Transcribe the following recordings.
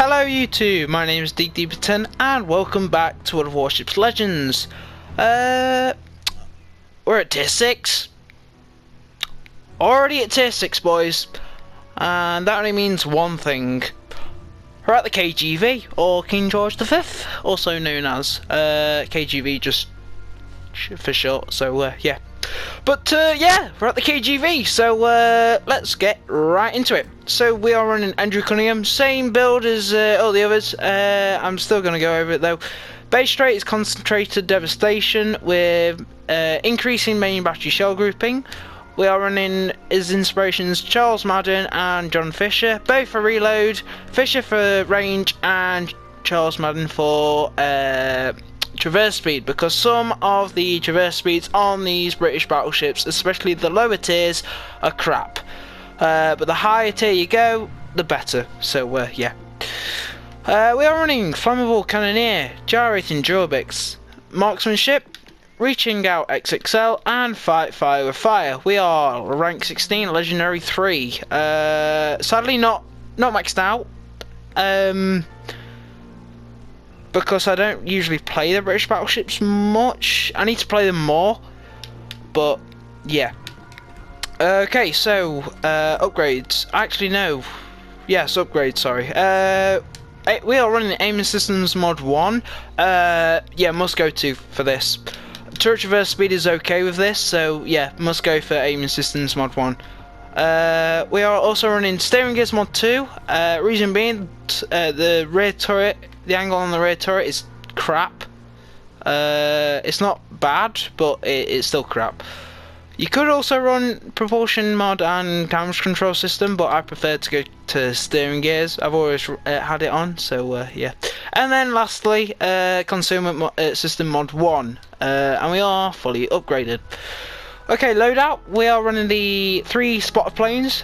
Hello YouTube, my name is Deeperton and welcome back to World of Warships Legends. We're at tier 6. Already at tier 6, boys. And that only means one thing. We're at the KGV, or King George V, also known as KGV just for short, so yeah. But yeah, we're at the KGV, so let's get right into it. So we are running Andrew Cunningham, same build as all the others. I'm still going to go over it though. Base rate is concentrated devastation with increasing main battery shell grouping. We are running as inspirations Charles Madden and John Fisher, both for reload, Fisher for range and Charles Madden for traverse speed, because some of the traverse speeds on these British battleships, especially the lower tiers, are crap. But the higher tier you go, the better. So yeah. We are running flammable cannoneer, gyrating drawbacks, marksmanship, reaching out XXL, and fight fire with fire. We are rank 16, legendary 3. Sadly not maxed out. Because I don't usually play the British battleships much. I need to play them more. But yeah. Okay, so upgrades. Actually no. Yes, upgrades, sorry. We are running Aiming Systems Mod 1. Yeah, must go to for this. Turret traverse speed is okay with this, so yeah, must go for Aiming Systems Mod 1. We are also running Steering Gears Mod 2. Reason being, the rear turret, the angle on the rear turret is crap. It's not bad, but it's still crap. You could also run Propulsion Mod and Damage Control System, but I prefer to go to Steering Gears. I've always had it on, so yeah. And then lastly, Concealment System Mod 1. And we are fully upgraded. Okay, loadout. We are running the 3 spotter planes,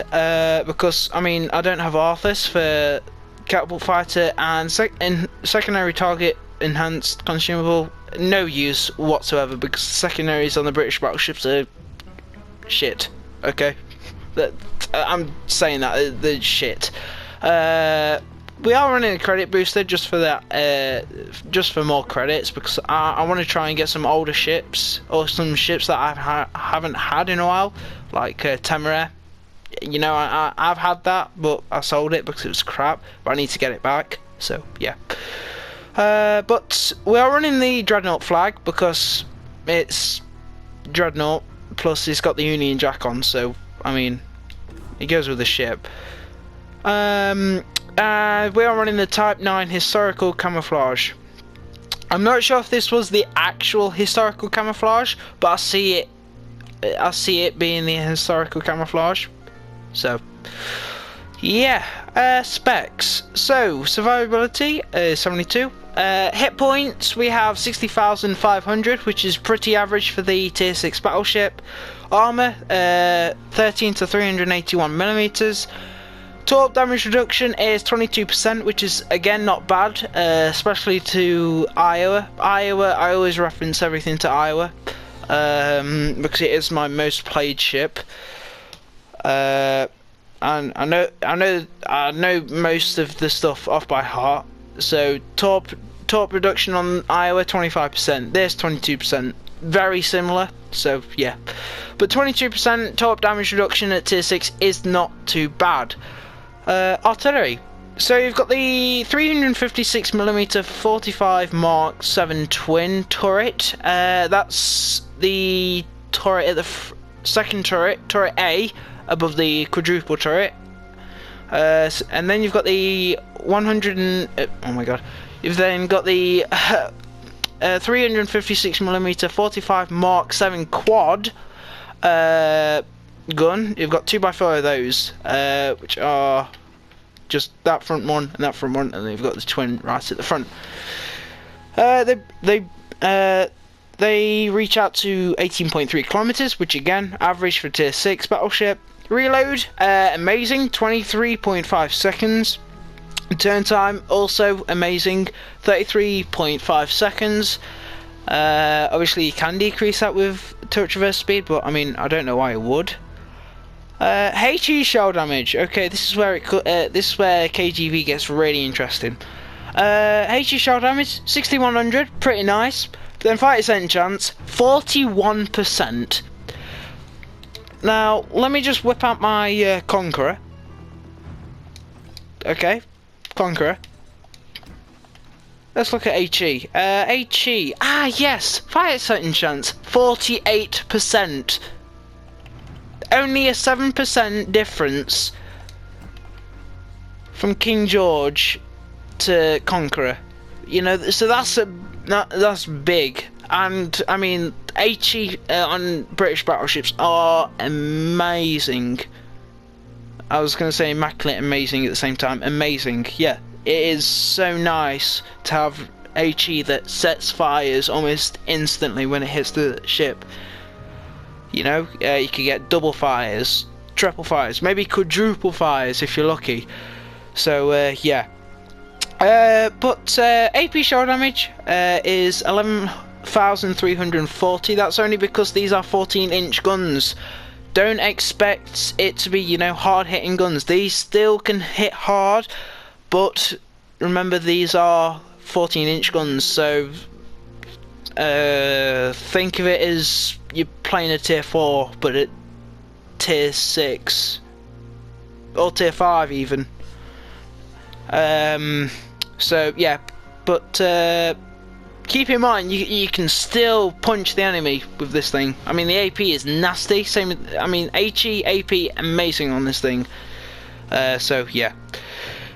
because, I mean, I don't have Arthas for Catapult Fighter, and secondary target enhanced consumable, no use whatsoever, because the secondaries on the British battleships are shit. Okay, I'm saying that they're shit. We are running a credit booster just for that, just for more credits, because I want to try and get some older ships, or some ships that I haven't had in a while, like Temeraire. You know, I've had that, but I sold it because it was crap, but I need to get it back, so yeah. But we are running the Dreadnought flag because it's Dreadnought, plus it's got the Union Jack on, so, I mean, it goes with the ship. We are running the Type 9 historical camouflage. I'm not sure if this was the actual historical camouflage, but I see it being the historical camouflage. So yeah, specs. So survivability is 72. Hit points, we have 60,500, which is pretty average for the tier 6 battleship. Armor 13 to 381 millimeters. Torp damage reduction is 22%, which is again not bad, especially to Iowa. I always reference everything to Iowa, because it is my most played ship. And I know most of the stuff off by heart. So torp reduction on Iowa 25%. This 22%, very similar. So yeah, but 22% torp damage reduction at tier 6 is not too bad. Artillery. So you've got the 356mm 45 Mark 7 twin turret. That's the turret at the second turret A, above the quadruple turret. And then you've got the 100 oh my god. You've then got the 356mm 45 Mark 7 quad gun. You've got 2x4 of those, which are just that front one and that front one, and then you've got the twin right at the front. They reach out to 18.3 kilometers, which again average for tier 6 battleship. Reload amazing, 23.5 seconds. Turn time also amazing, 33.5 seconds. Obviously you can decrease that with turret traverse speed, but I mean, I don't know why it would. HE shell damage. Okay, this is where this is where KGB gets really interesting. HE shell damage 6100, pretty nice. Then fighter sentence chance 41%. Now let me just whip out my Conqueror. Okay, Conqueror. Let's look at HE. HE. Ah yes, fighter sentence chance 48%. Only a 7% difference from King George to Conqueror. You know, so that's big. And I mean, HE on British battleships are amazing. I was going to say immaculate, amazing at the same time. Amazing, yeah. It is so nice to have HE that sets fires almost instantly when it hits the ship. You know, you could get double fires, triple fires, maybe quadruple fires if you're lucky. So yeah. But AP shell damage is 11,340. That's only because these are 14-inch guns. Don't expect it to be, you know, hard-hitting guns. These still can hit hard, but remember these are 14-inch guns, so think of it as you're playing a tier 4 but at tier 6 or tier 5 even. So yeah, but keep in mind you can still punch the enemy with this thing. I mean, the AP is nasty. Same with, I mean, HE AP amazing on this thing. So yeah.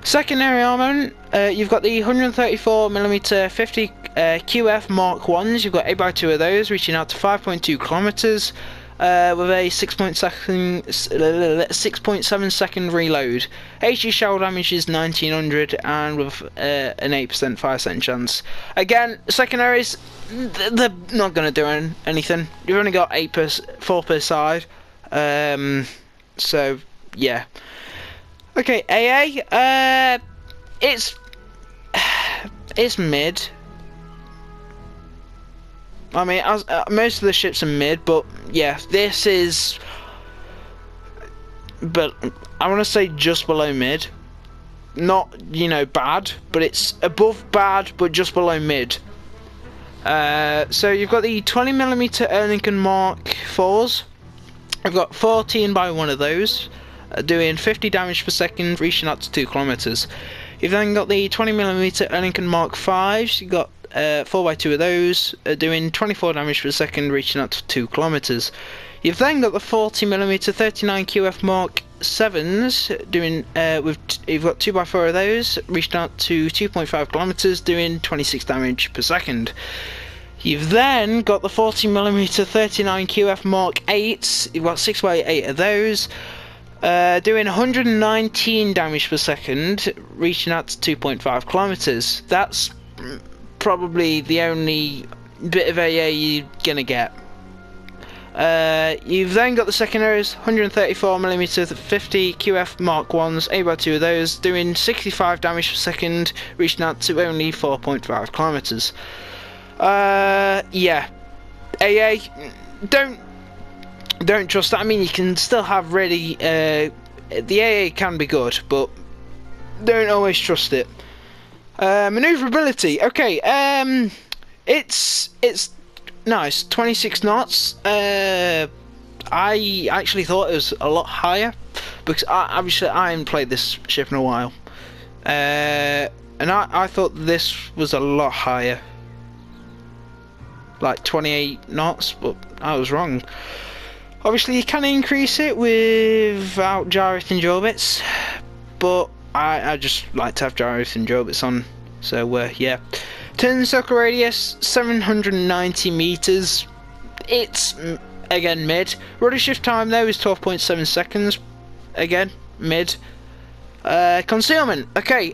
Secondary armament, you've got the 134mm 50 QF Mark 1s. You've got 8x2 of those, reaching out to 5.2 kilometers, with a 6.7 second reload. HE shell damage is 1900, and with an 8% fire sentence chance. Again, secondaries, they're not going to do anything. You've only got 4 per side, so yeah. Okay, AA, it's mid. I mean, most of the ships are mid, but yeah, this is, but I want to say just below mid. Not, you know, bad, but it's above bad, but just below mid. So you've got the 20mm Erlincoln Mark 4s. I've got 14 by one of those. Doing 50 damage per second, reaching up to 2 kilometers. You've then got the 20mm Erlincoln Mark 5s. You've got 4x2 of those, doing 24 damage per second, reaching up to 2 kilometers. You've then got the 40mm 39 QF Mark 7s, doing you've got 2x4 of those, reaching out to 2.5 kilometers, doing 26 damage per second. You've then got the 40mm 39 QF Mark 8s. You've got 6x8 of those. Doing 119 damage per second, reaching out to 2.5 kilometers. That's probably the only bit of AA you're gonna get. You've then got the secondaries, 134mm 50 QF Mark 1s, 8x2 of those, doing 65 damage per second, reaching out to only 4.5 kilometers. Yeah, AA, don't trust that. I mean, you can still have really the AA can be good, but don't always trust it. Maneuverability, okay, it's nice, 26 knots. I actually thought it was a lot higher, because obviously I haven't played this ship in a while, and I thought this was a lot higher, like 28 knots, but I was wrong. Obviously you can increase it without gyrating and jaw bits, but I just like to have gyrating and jaw bits on, so yeah. Turn circle radius 790 meters. It's again mid. Rudder shift time though is 12.7 seconds. Again mid. Concealment. Okay.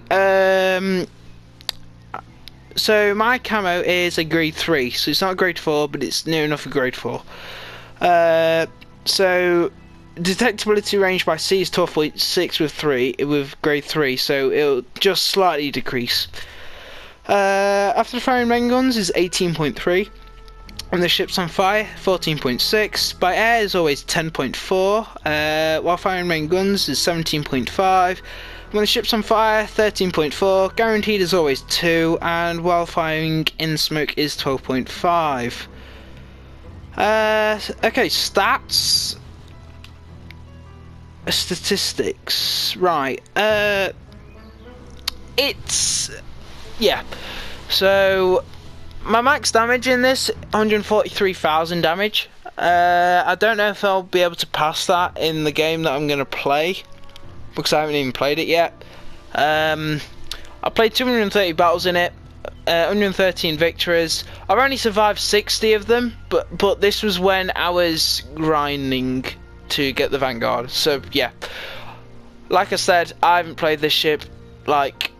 So my camo is a grade 3, so it's not a grade 4, but it's near enough a grade 4. So detectability range by sea is 12.6 with grade 3, so it'll just slightly decrease. After firing main guns is 18.3. When the ship's on fire, 14.6. By air is always 10.4. While firing main guns is 17.5. When the ship's on fire, 13.4. Guaranteed is always 2. And while firing in smoke is 12.5. Okay, stats. Statistics. Right. Yeah. So my max damage in this, 143,000 damage. I don't know if I'll be able to pass that in the game that I'm going to play, because I haven't even played it yet. I played 230 battles in it, 113 victories. I've only survived 60 of them, but this was when I was grinding to get the Vanguard. So yeah, like I said, I haven't played this ship like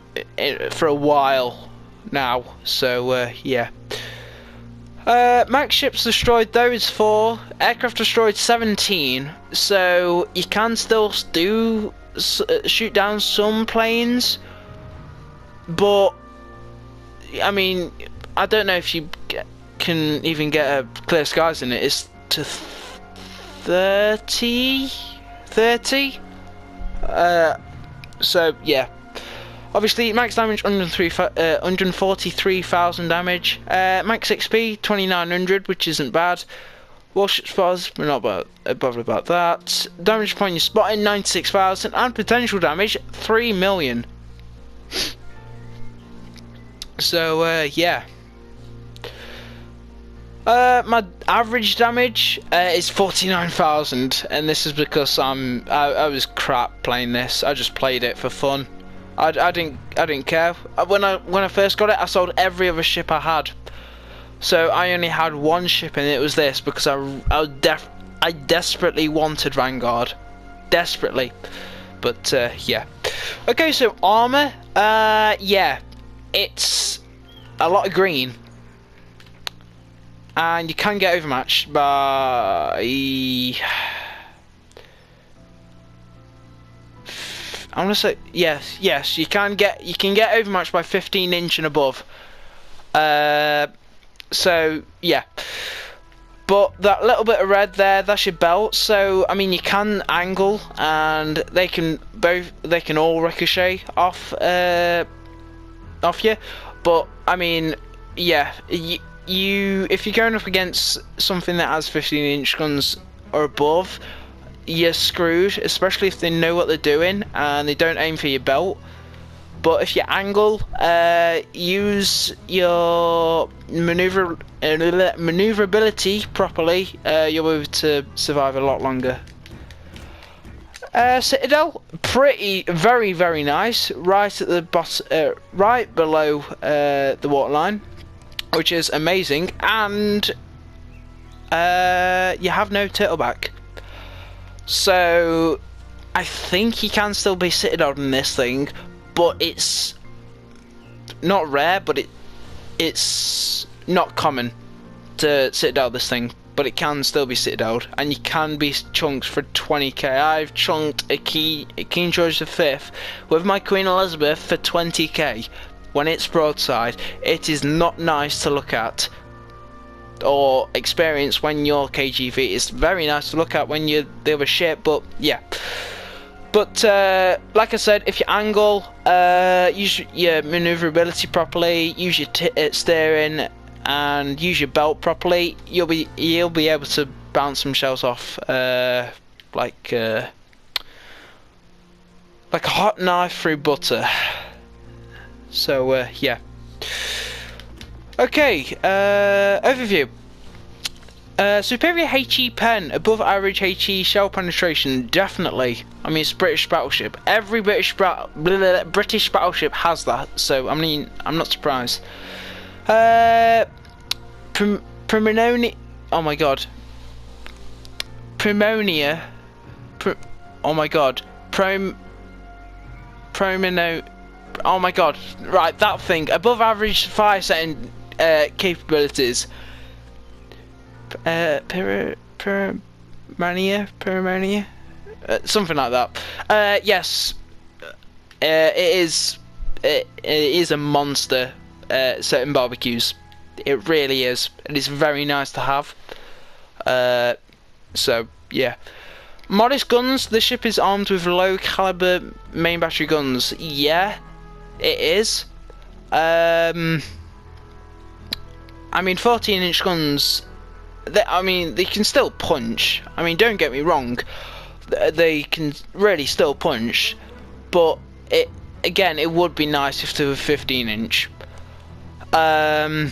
for a while now, so yeah. Max ships destroyed though is 4, aircraft destroyed 17, so you can still shoot down some planes, but I mean, I don't know if you can even get a clear skies in it. It's to 30. So yeah, obviously max damage 143,000 damage. Max XP 2,900, which isn't bad. Warship spars, we're not bothered about that. Damage upon your spotting 96,000, and potential damage 3 million. So yeah. My average damage is 49,000, and this is because I was crap playing this. I just played it for fun. I didn't care. When I first got it, I sold every other ship I had. So I only had one ship, and it was this, because I desperately wanted Vanguard, desperately. But yeah. Okay, so armor. Yeah, it's a lot of green. And you can get overmatched by, I want to say yes. You can get overmatched by 15 inch and above. So yeah, but that little bit of red there, that's your belt. So I mean, you can angle, and they can all ricochet off you. But I mean, yeah. If you're going up against something that has 15-inch guns or above, you're screwed, especially if they know what they're doing and they don't aim for your belt. But if you angle, use your maneuverability properly, you'll be able to survive a lot longer. Citadel, very, very nice, right at the bottom, right below the waterline, which is amazing, and you have no turtleback. So I think you can still be citadel in this thing, but it's not rare, but it's not common to citadel this thing, but it can still be citadeled, and you can be chunked for 20k. I've chunked a King George V with my Queen Elizabeth for 20k. When it's broadside, it is not nice to look at or experience when you're KGV. It's very nice to look at when you're the other ship, but yeah. But like I said, if you angle, use your maneuverability properly, use your steering, and use your belt properly, you'll be able to bounce some shells off like a hot knife through butter. So yeah. Okay, overview. Superior HE pen, above average HE shell penetration, definitely. I mean, it's a British battleship. Every British battleship has that, so I mean, I'm not surprised. Primonia, oh my god. Primonia, oh my god. Oh my god, right, that thing, above average fire setting capabilities. Pyromania, something like that. Yes, it is a monster setting barbecues. It really is, and it's very nice to have. So yeah. Modest guns. The ship is armed with low caliber main battery guns. Yeah, it is. I mean, 14-inch guns. They can still punch. I mean, don't get me wrong. They can really still punch, but it would be nice if they were 15-inch. But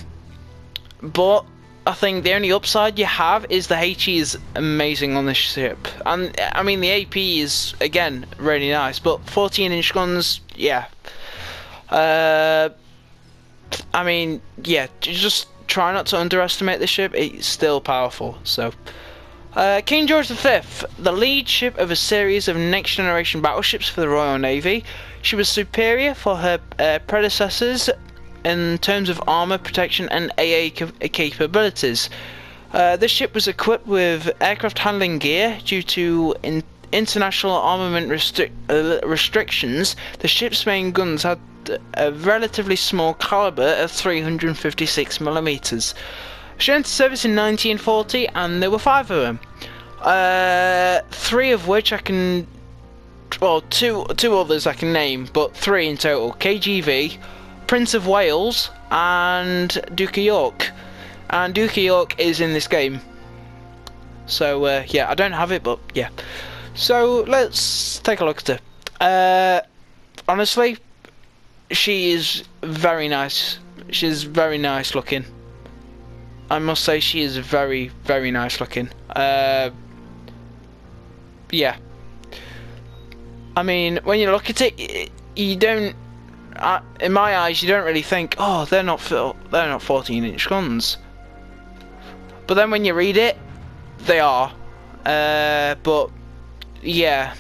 I think the only upside you have is the HE is amazing on this ship, and I mean the AP is again really nice. But 14-inch guns, yeah. I mean, yeah, just try not to underestimate the ship. It's still powerful. So, King George V, the lead ship of a series of next-generation battleships for the Royal Navy. She was superior for her predecessors in terms of armour, protection and AA capabilities. This ship was equipped with aircraft handling gear due to international armament restrictions. The ship's main guns had a relatively small calibre of 356mm. She entered service in 1940 and there were 5 of them. 3 of which I can... well, two others I can name, but 3 in total. KGV, Prince of Wales and Duke of York, and Duke of York is in this game. So yeah, I don't have it, but yeah. So let's take a look at her. Honestly, she is very nice. She's very nice looking. I must say she is very, very nice looking. Yeah. I mean, when you look at it, you don't. In my eyes, you don't really think, oh, they're not 14-inch guns. But then when you read it, they are. But yeah,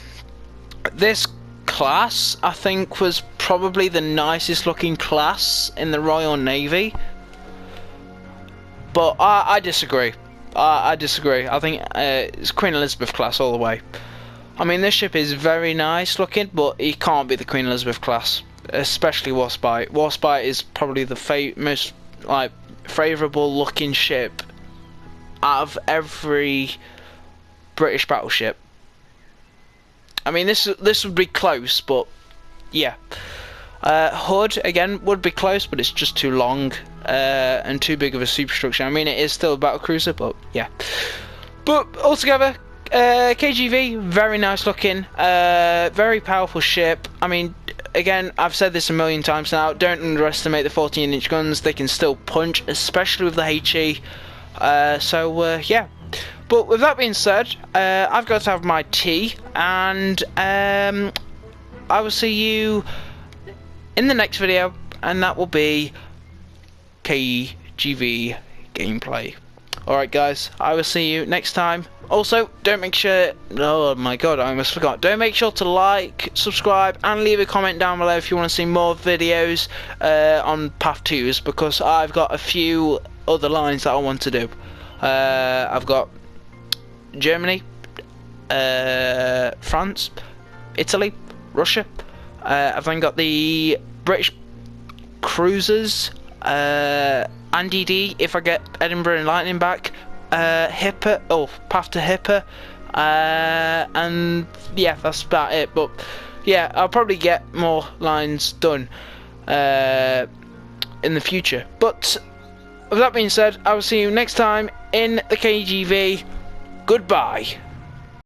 this class I think was probably the nicest looking class in the Royal Navy. But I disagree. I disagree. I think it's Queen Elizabeth class all the way. I mean, this ship is very nice looking, but it can't be the Queen Elizabeth class. Especially Warspite. Warspite is probably the most favourable looking ship out of every British battleship. I mean, this would be close, but yeah. Hood again would be close, but it's just too long and too big of a superstructure. I mean, it is still a battlecruiser, but yeah. But altogether, KGV, very nice looking, very powerful ship. I mean, again, I've said this a million times now, don't underestimate the 14-inch guns. They can still punch, especially with the HE. So yeah. But with that being said, I've got to have my tea, and I will see you in the next video, and that will be KGV gameplay. Alright guys, I will see you next time. Also, don't make sure... oh my god, I almost forgot. Don't make sure to like, subscribe, and leave a comment down below if you want to see more videos on Path 2s, because I've got a few other lines that I want to do. I've got Germany, France, Italy, Russia. I've then got the British cruisers, Andy D if I get Edinburgh and Lightning back, Hipper, Path to Hipper, and yeah, that's about it. But yeah, I'll probably get more lines done in the future. But with that being said, I will see you next time in the KGV. Goodbye.